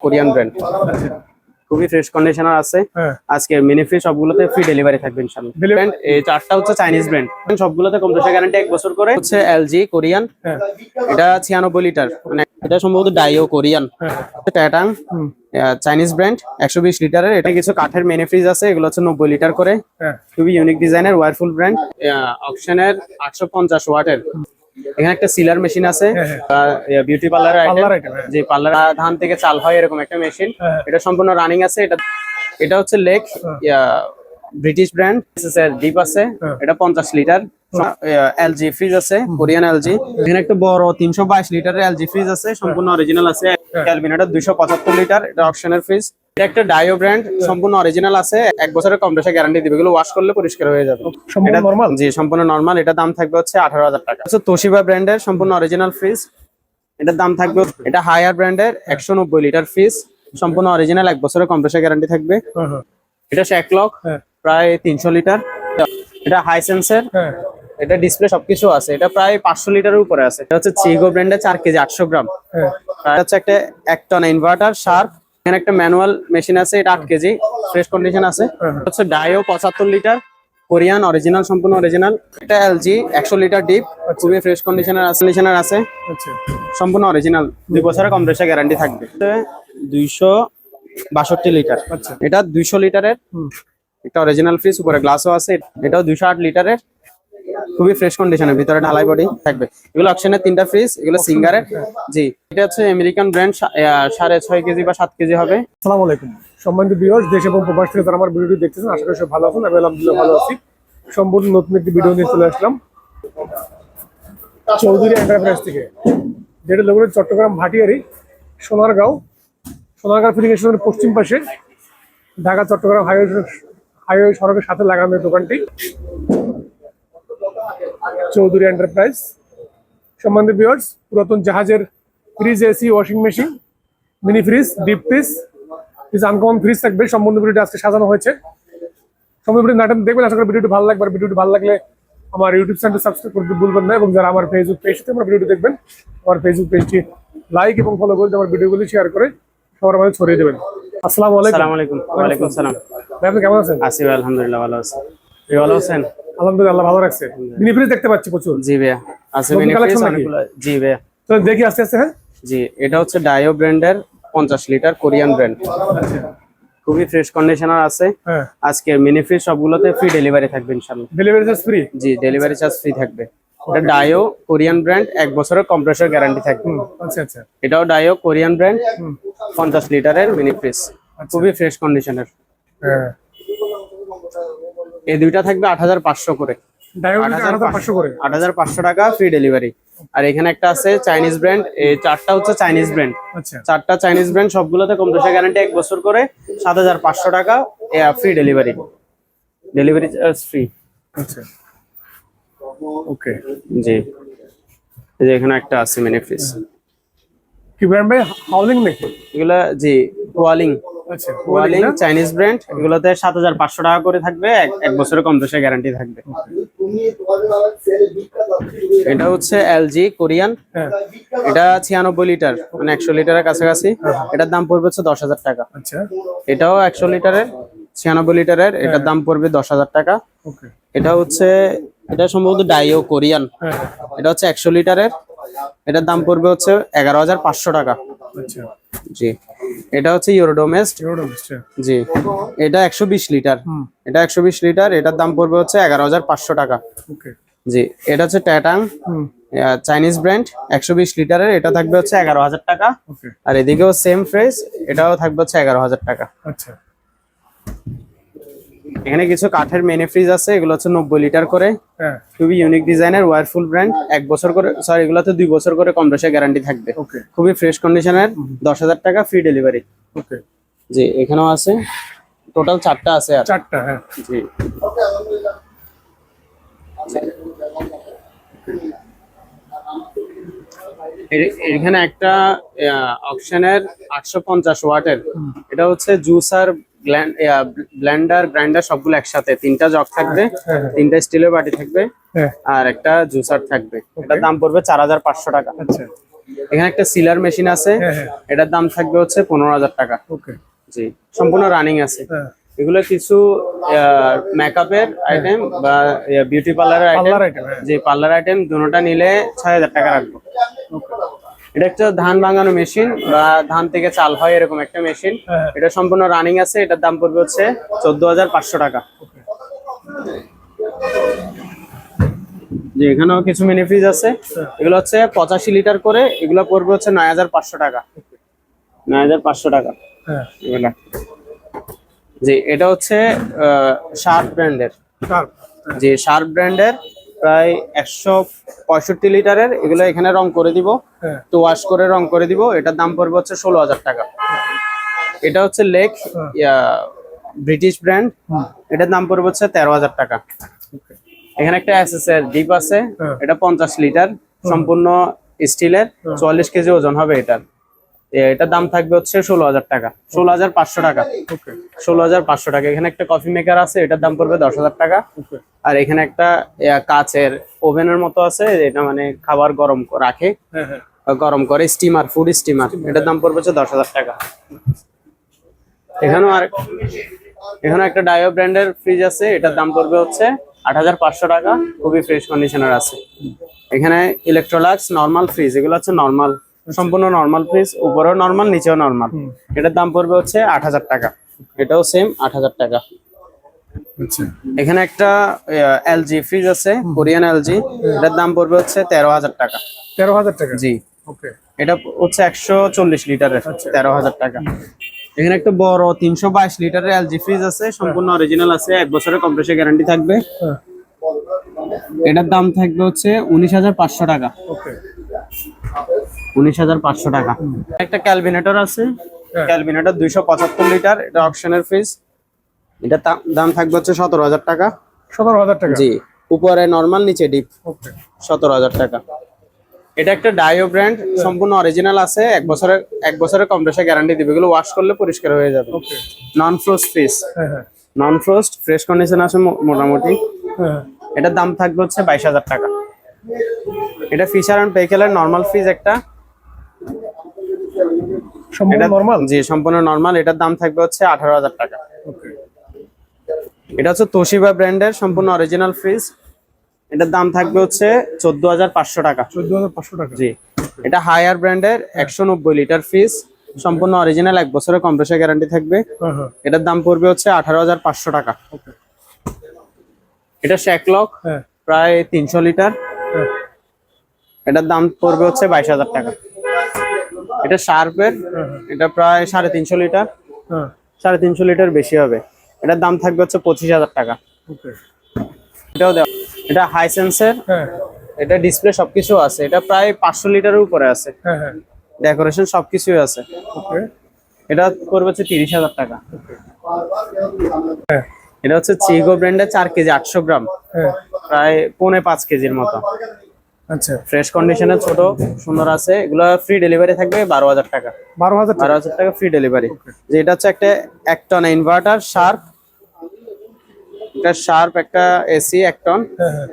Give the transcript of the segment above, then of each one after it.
Korean brand, খুবই fresh conditioner আছে। আজকে মিনি ফ্রি সবগুলোতে ফ্রি ডেলিভারি থাকবে ইনশাআল্লাহ। ব্র্যান্ড এই চারটা হচ্ছে চাইনিজ ব্র্যান্ড, সবগুলোতে কম্প্রেসার গ্যারান্টি 1 বছর করে। হচ্ছে এলজি কোরিয়ান, এটা 96 লিটার, মানে এটা সম্ভবত ডাইও কোরিয়ান। ট্যাটাং চাইনিজ ব্র্যান্ড 120 লিটারের। এটা কিছু কাঠের মিনি ফ্রিজ আছে, এগুলো হচ্ছে 90 লিটার করে, খুবই ইউনিক ডিজাইনের ওয়ারফুল ব্র্যান্ড। অকশনের 850 ওয়াটের। এখানে একটা সিলার মেশিন আছে, বিউটি পার্লার যে পার্লার ধান থেকে চাল হয় এরকম একটা মেশিন। এটা সম্পূর্ণ রানিং আছে। এটা হচ্ছে লেক ব্রিটিশ ব্র্যান্ড, ডিপ আছে, এটা 50 লিটার। এলজি ফ্রিজ আছে, কোরিয়ান এলজি। এখানে একটা বড় 322 লিটারের এলজি ফ্রিজ আছে, সম্পূর্ণ অরিজিনাল আছে। ক্যালভিন, এটা 275 লিটার, এটা অকশনের ফ্রিজ। এটা একটা ডাইও ব্র্যান্ড, সম্পূর্ণ অরিজিনাল আছে, 1 বছরের কম্প্রেসার গ্যারান্টি দিবে, এগুলো ওয়াশ করলে পরিষ্কার হয়ে যাবে। এটা নরমাল, জি সম্পূর্ণ নরমাল। এটা দাম থাকবে হচ্ছে 18,000 টাকা। তোশিবা ব্র্যান্ডের সম্পূর্ণ অরিজিনাল ফ্রিজ, এটার দাম থাকবে, এটা হায়ার ব্র্যান্ডের 190 লিটার ফ্রিজ, সম্পূর্ণ অরিজিনাল, 1 বছরের কম্প্রেসার গ্যারান্টি থাকবে। এটা শ্যাকলক, প্রায় 300 লিটার। এটা হাই সেন্সের, এটা ডিসপ্লে সবকিছু আছে, এটা প্রায় 500 লিটারের উপরে আছে। এটা হচ্ছে চিগো ব্র্যান্ডের 4 কেজি 800 গ্রাম। এটা হচ্ছে একটা 1 টন ইনভার্টার শার্প। এখানে একটা ম্যানুয়াল মেশিন আছে, এটা 8 কেজি, ফ্রেশ কন্ডিশন আছে। হচ্ছে ডাইও 75 লিটার, কোরিয়ান অরিজিনাল, সম্পূর্ণ অরিজিনাল। এটা এলজি 100 লিটার ডিপ, খুবই ফ্রেশ কন্ডিশনার আছে, সম্পূর্ণ অরিজিনাল, 2 বছরের কম্প্রেসার গ্যারান্টি থাকবে। 262 লিটার, এটা 200 লিটারের একটা অরিজিনাল ফ্রিজ, উপরে গ্লাসও আছে। এটাও 208 লিটারের, খুবই ফ্রেশ কন্ডিশনের, ভিতরে ঢালাই বডি থাকবে। এগুলো অকশনের 3টা ফ্রিজ, এগুলো সিঙ্গারের। জি, এটা হচ্ছে আমেরিকান ব্র্যান্ড, 6.5 কেজি বা 7 কেজি হবে। আসসালামু আলাইকুম সম্মানিত ভিউয়ার্স, দেশ এবং প্রবাস থেকে যারা আমার ভিডিওটি দেখতেছেন, আশা করি সব ভালো আছেন। আমি আলহামদুলিল্লাহ ভালো আছি। সম্পূর্ণ নতুন একটি ভিডিও নিয়ে চলে আসলাম চৌধুরী এন্টারপ্রাইজ থেকে, যেটা লোকের চট্টগ্রাম ভাটিয়ারি সোনারগাঁও ফিলিং স্টেশনের পশ্চিম পাশে, ঢাকা চট্টগ্রাম হাইওয়ে সড়কের সাথে লাগানো দোকানটি চৌধুরী এন্টারপ্রাইজ। সম্মানিত ভিউয়ার্স, পুরাতন জাহাজের fridge, AC, washing machine, mini fridge, deep fridge, uncommon fridge থাকবে। সম্পূর্ণ ভিডিওটি আজকে সাজানো হয়েছে, সম্পূর্ণ ভিডিও নাটক দেখবেন। আশা করি ভিডিওটি ভালো লাগবে। ভিডিওটি ভালো লাগলে আমার ইউটিউব চ্যানেলটি সাবস্ক্রাইব করতে ভুলবেন না, এবং যারা আমার ফেসবুক পেজ থেকে আমার ভিডিওটি দেখবেন, আমার ফেসবুক পেজটি লাইক এবং ফলো করে আমার ভিডিওগুলি শেয়ার করে সবার মাঝে ছড়িয়ে দেবেন। আসসালামু আলাইকুম। ওয়ালাইকুম আসসালাম। আপনি কেমন আছেন? আছি ভাই, আলহামদুলিল্লাহ ভালো আছি। আপনি ভালো আছেন? আলহামদুলিল্লাহ ভালো রাখছে। মিনি ফ্রিজ দেখতে পাচ্ছি প্রচুর। জি ভাইয়া, আছে মিনি ফ্রিজ অনেকগুলো। জি ভাইয়া, তো দেখি আস্তে আস্তে। হ্যাঁ জি, এটা হচ্ছে ডাইও ব্র্যান্ডের 50 লিটার কোরিয়ান ব্র্যান্ড, খুবই ফ্রেশ কন্ডিশনার আছে। আজকে মিনি ফ্রিজ সবগুলোতে ফ্রি ডেলিভারি থাকবে ইনশাআল্লাহ। Delivery charge free? জি, ডেলিভারি চার্জ ফ্রি থাকবে। এটা ডাইও কোরিয়ান ব্র্যান্ড, 1 বছরের কম্প্রেসর গ্যারান্টি থাকবে। আচ্ছা আচ্ছা। এটাও ডাইও কোরিয়ান ব্র্যান্ড, 50 লিটারের মিনি ফ্রিজ, খুবই ফ্রেশ কন্ডিশনের। এই দুইটা থাকবে 8,500 করে। 8,500 টাকা ফ্রি ডেলিভারি। আর এখানে একটা আছে চাইনিজ ব্র্যান্ড, এই চারটা হচ্ছে চাইনিজ ব্র্যান্ড। চারটা চাইনিজ ব্র্যান্ড, সবগুলোতে কম্প্রেসার গ্যারান্টি 1 বছর করে, 7,500 টাকা free delivery, delivery charge free. আচ্ছা ওকে। জি, এই যে এখানে একটা আছে মিনি ফ্রিজ। কি ব্র্যান্ড ভাই? হাউলিং নাকি এগুলা? জি, ওয়ালিং। আচ্ছা, ওয়ালিং চাইনিজ ব্র্যান্ড। এগুলোতে 7,500 টাকা করে থাকবে, 1 বছরের কম্প্রেসার গ্যারান্টি থাকবে। এটা হচ্ছে এলজি কোরিয়ান, এটা 96 লিটার, মানে 100 লিটারের কাছাকাছি। এটার দাম পড়বে হচ্ছে 10,000 টাকা। আচ্ছা, এটাও 100 লিটারের, 96 লিটারের, এটার দাম পড়বে 10,000 টাকা। এটা হচ্ছে, এটা সম্ভবত ডাইও কোরিয়ান, এটা হচ্ছে 100 লিটারের, এটার দাম পড়বে হচ্ছে 11,500 টাকা। আচ্ছা জি, এটা হচ্ছে ইউরোডোমেস্ট। জি, এটা 120 লিটার, এটা 120 লিটার, এটার দাম পড়বে হচ্ছে 11,500 টাকা। জি, এটা হচ্ছে ট্যাটাং চাইনিজ ব্র্যান্ড, 120 লিটারের, এটা থাকবে হচ্ছে 11,000 টাকা। আর এদিকেও সেম ফ্রেশ, এটাও থাকবে হচ্ছে 11,000 টাকা। আচ্ছা, এখানে কিছু কাঠের মিনি ফ্রিজ আছে, এগুলো হচ্ছে 90 লিটার করে, খুবই ইউনিক ডিজাইনের ওয়ারফুল ব্র্যান্ড, 1 বছর করে, সরি এগুলোতে 2 বছর করে কম্প্রেসার গ্যারান্টি থাকবে। খুবই ফ্রেশ কন্ডিশনের, 10,000 টাকা ফ্রি ডেলিভারি। ওকে। জি, এখানেও আছে, টোটাল 4টা আছে। আর 4টা? হ্যাঁ। জি, এখানে একটা অকশনের 850 ওয়াটের, এটা হচ্ছে জুসার, ব্লেন্ডার, গ্রাইন্ডার সবগুলো একসাথে, 3টা জগ থাকবে, 3টা স্টিলের বাটি থাকবে, আর একটা জুসার থাকবে। এটার দাম পড়বে 4,500 টাকা। এখানে একটা সিলার মেশিন আছে, হ্যাঁ হ্যাঁ এটার দাম থাকবে হচ্ছে 15,000 টাকা। ওকে জি, সম্পূর্ণ রানিং আছে। হ্যাঁ এগুলো কিছু মেকআপের আইটেম বা বিউটি পার্লারের আইটেম, পার্লার আইটেম হ্যাঁ যে পার্লার আইটেম দুটোটা নিলে 6,000 টাকা রাখবো। ওকে এটা একটা ধান ভাঙানো মেশিন বা ধান থেকে চাল হয় এরকম একটা মেশিন, হ্যাঁ এটা সম্পূর্ণ রানিং আছে, এটার দাম পড়বে হচ্ছে 14,500 টাকা। যে এখানেও কিছু মিনি ফ্রিজ আছে, এগুলো হচ্ছে 85 লিটার করে, এগুলো পড়বে হচ্ছে 9,500 টাকা। 9,500 টাকা হ্যাঁ এগুলা। জি, এটা হচ্ছে শার্প ব্র্যান্ডের। শার্প যে শার্প ব্র্যান্ডের প্রায় 165 লিটারের, এগুলো এখানে রং করে দিব, হ্যাঁ তো ওয়াশ করে রং করে দিব, এটার দাম পড়বে হচ্ছে 16,000 টাকা। এটা হচ্ছে লেক ব্রিটিশ ব্র্যান্ড, এটার দাম পড়বে হচ্ছে 13,000 টাকা। এখানে একটা এসএসএর ডিপ আছে, হ্যাঁ। এটা 50 লিটার, সম্পূর্ণ স্টিলের, 44 কেজি ওজন হবে এটার। এটার দাম থাকবে হচ্ছে 16,000 টাকা, 16,500 টাকা। ওকে 16,500 টাকা। এখানে একটা কফি মেকার আছে, এটার দাম পড়বে 10,000 টাকা। ওকে আর এখানে একটা কাচের ওভেনের মতো আছে, এটা মানে খাবার গরম রাখে, হ্যাঁ হ্যাঁ গরম করে, স্টিমার, ফুড স্টিমার, এটার দাম পড়বে হচ্ছে 10,000 টাকা। এখানে একটা ডায়ো ব্র্যান্ডের ফ্রিজ আছে, এটার দাম পড়বে হচ্ছে 8,500 টাকা, খুবই ফ্রেশ কন্ডিশনার আছে। এখানে ইলেকট্রোলাক্স নরমাল ফ্রিজ, এগুলো হচ্ছে নরমাল, সম্পূর্ণ নরমাল ফ্রিজ, উপরেও নরমাল নিচেও নরমাল, এটার দাম পড়বে হচ্ছে 8,000 টাকা। এটাও সেম 8,000 টাকা। আচ্ছা এখানে একটা এলজি ফ্রিজ আছে, কোরিয়ান এলজি, এটার দাম পড়বে হচ্ছে 13,000 টাকা। 13,000 টাকা জি, ওকে এটা হচ্ছে 140 লিটারের, 13,000 টাকা। এখানে একটা বড় 322 লিটারের এলজি ফ্রিজ আছে, সম্পূর্ণ অরিজিনাল আছে, 1 বছরের কম্প্রেসার গ্যারান্টি থাকবে, হ্যাঁ এটার দাম থাকবে হচ্ছে 19,500 টাকা। ওকে 19,500 টাকা। একটা ক্যালভিনেটর আছে, হ্যাঁ। ক্যালভিনেটর 275 লিটার, এটা অকশনের ফ্রিজ, এটা দাম থাকবে হচ্ছে 17,000 টাকা। 17,000 টাকা জি, উপরে নরমাল, নিচে ডিপ, ওকে 17,000 টাকা। এটা একটা ডায়ো ব্র্যান্ড, সম্পূর্ণ অরিজিনাল আছে, 1 বছরের কম্প্রেসার গ্যারান্টি দিবে, এগুলো ওয়াশ করলে পরিষ্কার হয়ে যাবে। ওকে নন ফ্রোস্ট ফ্রিজ, হ্যাঁ হ্যাঁ নন ফ্রোস্ট, ফ্রেশ কন্ডিশন আছে মোটামুটি, হ্যাঁ এটার দাম থাকবে হচ্ছে 22,000 টাকা। এটা ফিশার অ্যান্ড পেকেলের নরমাল ফ্রিজ একটা, সম্পূর্ণ এটা নরমাল জি সম্পূর্ণ নরমাল, এটার দাম থাকবে হচ্ছে 18,000 টাকা। ওকে এটা হচ্ছে তোশিবা ব্র্যান্ডের সম্পূর্ণ অরিজিনাল ফ্রিজ, এটার দাম থাকবে হচ্ছে 14,500 টাকা। 14,500 টাকা জি, এটা হায়ার ব্র্যান্ডের 190 লিটার ফ্রিজ, সম্পূর্ণ অরিজিনাল, 1 বছরের কম্প্রেসার গ্যারান্টি থাকবে, হ্যাঁ হ্যাঁ এটার দাম পড়বে হচ্ছে 18,500 টাকা। ওকে এটা শ্যাকলক, হ্যাঁ প্রায় 300 লিটার, হ্যাঁ এটার দাম পড়বে হচ্ছে 22,000 টাকা। এটা শার্পের, এটা প্রায় 350 লিটার, হ্যাঁ 350 লিটার বেশি হবে, এটার দাম থাকবে হচ্ছে 25,000 টাকা। ওকে এটাও দেওয়া, এটা হাইসেন্সের, হ্যাঁ এটা ডিসপ্লে সবকিছু আছে, এটা প্রায় 500 লিটারের উপরে আছে, হ্যাঁ হ্যাঁ ডেকোরেশন সবকিছুই আছে, ওকে এটা পড়বে হচ্ছে 30,000 টাকা। হ্যাঁ এটা হচ্ছে চিগো ব্র্যান্ডের 4 কেজি 800 গ্রাম, হ্যাঁ প্রায় 4.5 কেজির মতো, আচ্ছা ফ্রেশ কন্ডিশনে, ছোট সুন্দর আছে, এগুলো ফ্রি ডেলিভারি থাকবে 12,000 টাকা। 12,000 টাকা 12,000 টাকা ফ্রি ডেলিভারি। যে এটা হচ্ছে একটা 1 টন ইনভার্টার শার্প, এটা শার্প একটা এসি 1 টন, হ্যাঁ হ্যাঁ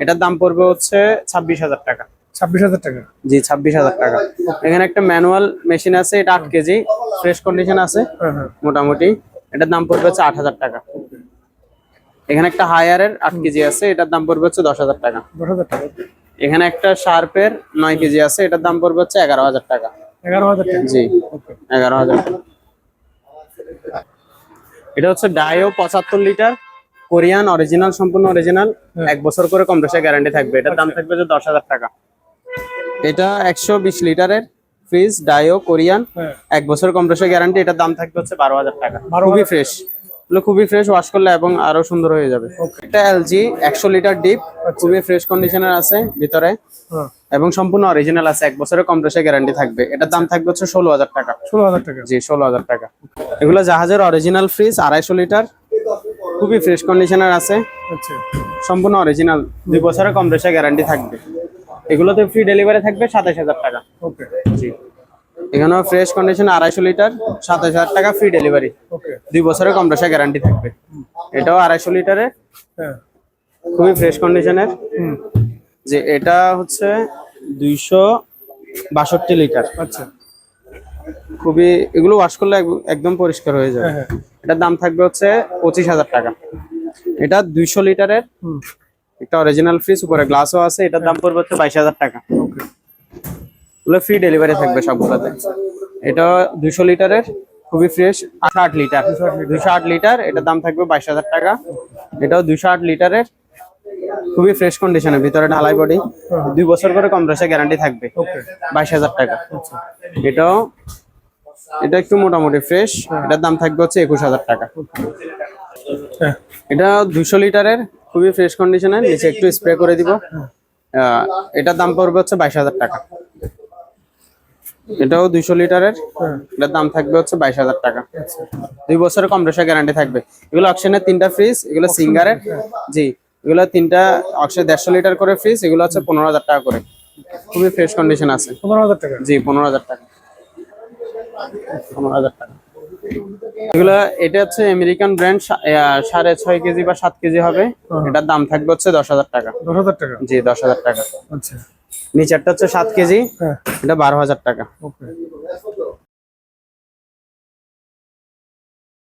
এটার দাম পড়বে হচ্ছে 26,000 টাকা। 26,000 টাকা জি, 26,000 টাকা। এখানে একটা ম্যানুয়াল মেশিন আছে, এটা 8 কেজি, ফ্রেশ কন্ডিশন আছে হ্যাঁ হ্যাঁ মোটামুটি, এটার দাম পড়বে হচ্ছে 8,000 টাকা। এখানে একটা হায়ারের 8 কেজি আছে, এটার দাম পড়বে হচ্ছে 10,000 টাকা। 10,000 টাকা এখানে একটা শার্পের 9 কেজি আছে, এটার দাম পড়বে হচ্ছে 11,000 টাকা। 11,000 টাকা জি, ওকে 11,000 টাকা। এটা হচ্ছে ডায়ো 75 লিটার, কোরিয়ান অরিজিনাল, সম্পূর্ণ অরিজিনাল, 1 বছর করে কম্প্রেসার গ্যারান্টি থাকবে, এটার দাম থাকবে যে 10,000 টাকা। এটা 120 লিটারের ফ্রিজ, ডায়ো কোরিয়ান, হ্যাঁ 1 বছর কম্প্রেসার গ্যারান্টি, এটার দাম থাকবে হচ্ছে 12,000 টাকা। 12,000 খুবই ফ্রেশ, খুবই ফ্রেশ, ওয়াশ করলে এবং আরো সুন্দর হয়ে যাবে। একটা এলজি 100 লিটার ডিপ, খুবই ফ্রেশ কন্ডিশনের আছে ভিতরে, হ্যাঁ এবং সম্পূর্ণ অরিজিনাল আছে, 1 বছরের কম্প্রেসার গ্যারান্টি থাকবে, এটার দাম থাকবে হচ্ছে 16,000 টাকা। 16,000 টাকা জি, 16,000 টাকা। এগুলো জাহাজের অরিজিনাল ফ্রিজ, 250 লিটার, খুবই ফ্রেশ কন্ডিশনের আছে, আচ্ছা সম্পূর্ণ অরিজিনাল, 2 বছরের কম্প্রেসার গ্যারান্টি থাকবে, এগুলোতে ফ্রি ডেলিভারি থাকবে 27,000 টাকা। ওকে জি, এখানেও ফ্রেশ কন্ডিশন 250 লিটার, 27,000 টাকা ফ্রি ডেলিভারি, ওকে 2 বছরের কম্প্রেসার গ্যারান্টি থাকবে, এটাও 250 লিটারের, হ্যাঁ খুবই ফ্রেশ কন্ডিশনের। হুম যে এটা হচ্ছে 62 লিটার। আচ্ছা। খুবই, এগুলো ওয়াশ করলে একদম পরিষ্কার হয়ে যাবে। হ্যাঁ। এটার দাম থাকবে হচ্ছে 25,000 টাকা। এটা 200 লিটারের একটা অরিজিনাল ফ্রিজ, উপরে গ্লাসও আছে। এটার দাম পড়বে হচ্ছে 22,000 টাকা। ওকে। এগুলো ফ্রি ডেলিভারি থাকবে সবগুলোতে। এটা 200 লিটারের, খুবই ফ্রেশ, 208 লিটার। 208 লিটার, এটার দাম থাকবে 22,000 টাকা। এটাও 208 লিটারের, খুবই ফ্রেশ কন্ডিশনের, ভিতরে ঢালাই বডি, 2 বছর করে কম্প্রেসার গ্যারান্টি থাকবে। ওকে। 22,000 টাকা। এটা একটু মোটামুটি ফ্রেশ, এটার দাম থাকবে হচ্ছে 21,000 টাকা। হ্যাঁ। এটা 200 লিটারের, খুবই ফ্রেশ কন্ডিশনের, নিচে একটু স্প্রে করে দিব। এটার দাম পড়বে হচ্ছে 22,000 টাকা। এটাও 200 লিটারের, এটার দাম থাকবে হচ্ছে 22,000 টাকা। 2 বছরের কম্প্রেসার গ্যারান্টি থাকবে। এগুলো অকশনের 3টা ফ্রিজ, এগুলো সিঙ্গারের। জি, এগুলো 3টা অকশন 150 লিটার করে ফ্রিজ, এগুলো হচ্ছে 15,000 টাকা করে। খুবই ফ্রেশ কন্ডিশন আছে। 15,000 টাকা। জি, 15,000 টাকা। 15,000 টাকা। এগুলো, এটা হচ্ছে আমেরিকান ব্র্যান্ড, 6.5 কেজি বা 7 কেজি হবে। এটার দাম থাকবে হচ্ছে 10,000 টাকা। 10,000 টাকা। জি, 10,000 টাকা। আচ্ছা। নিচেরটা হচ্ছে 7 কেজি, হ্যাঁ। এটা 12,000 টাকা। ওকে।